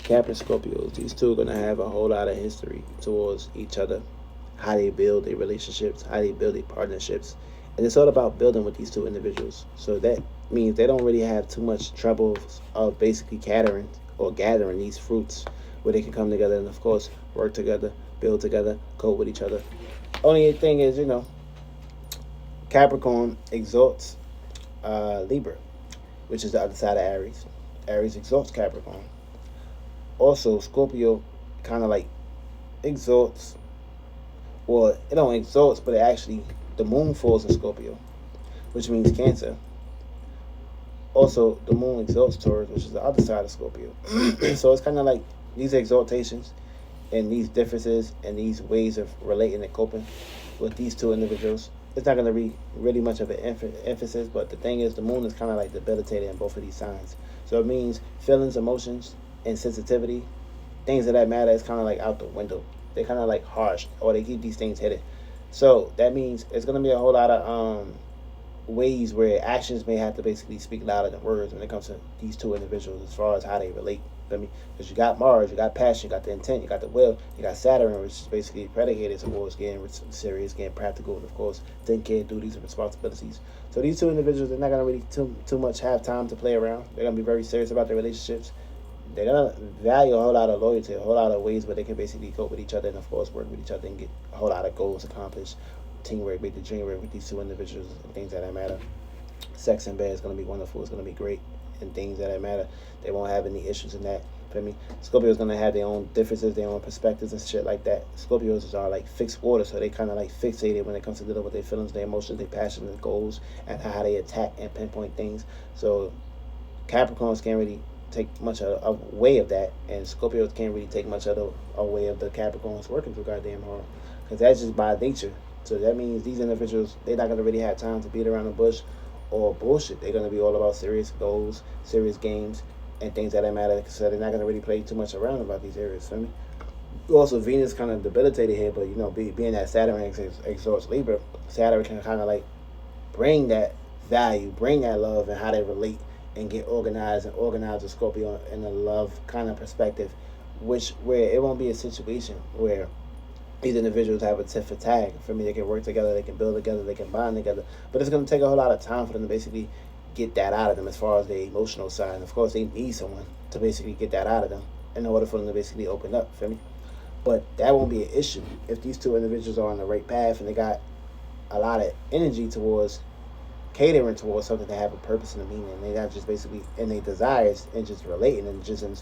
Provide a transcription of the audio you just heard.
Cap and Scorpios, these two are going to have a whole lot of history towards each other, how they build their relationships, how they build their partnerships. And it's all about building with these two individuals. So that means they don't really have too much trouble of basically gathering these fruits where they can come together and, of course, work together, build together, cope with each other. Only thing is, Capricorn exalts Libra, which is the other side of Aries. Aries exalts Capricorn. Also, Scorpio kind of like exalts, well, it don't exalts, but it actually, the moon falls in Scorpio, which means Cancer. Also, the moon exalts Taurus, which is the other side of Scorpio. So it's kind of like these exaltations and these differences and these ways of relating and coping with these two individuals. It's not going to be really much of an emphasis, but the thing is, the moon is kind of like debilitated in both of these signs. So it means feelings, emotions, and sensitivity, things of that matter, is kind of like out the window. They're kind of like harsh, or they keep these things hidden. So that means it's going to be a whole lot of ways where actions may have to basically speak louder than words when it comes to these two individuals as far as how they relate. Because you got Mars, you got passion, you got the intent, you got the will, you got Saturn, which is basically predicated towards getting serious, getting practical, and of course, taking care of duties and responsibilities. So these two individuals, they're not gonna really too much have time to play around. They're gonna be very serious about their relationships. They're gonna value a whole lot of loyalty, a whole lot of ways where they can basically cope with each other and of course work with each other and get a whole lot of goals accomplished. Teamwork, make the dream work with these two individuals and things that matter. Sex in bed is going to be wonderful. It's going to be great and things that matter. They won't have any issues in that. For me, Scorpios going to have their own differences, their own perspectives and shit like that. Scorpios are like fixed water, so they kind of like fixated when it comes to dealing with their feelings, their emotions, their passions, their goals, and how they attack and pinpoint things. So Capricorns can't really take much of a way of that, and Scorpios can't really take much of a way of the Capricorns working too goddamn hard, because that's just by nature. So that means these individuals, they're not going to really have time to beat around the bush or bullshit. They're going to be all about serious goals, serious games, and things that matter. So they're not going to really play too much around about these areas. For me, also Venus kind of debilitated here, but being that Saturn exalts Libra, Saturn can kind of like bring that value, bring that love, and how they relate and get organized and organize a Scorpio in a love kind of perspective, where it won't be a situation where these individuals have a tit for tag. For me, they can work together, they can build together, they can bond together. But it's going to take a whole lot of time for them to basically get that out of them as far as the emotional side. And of course, they need someone to basically get that out of them in order for them to basically open up. For me, but that won't be an issue if these two individuals are on the right path and they got a lot of energy towards catering towards something that have a purpose and a meaning. And they not just basically in their desires and just relating and just in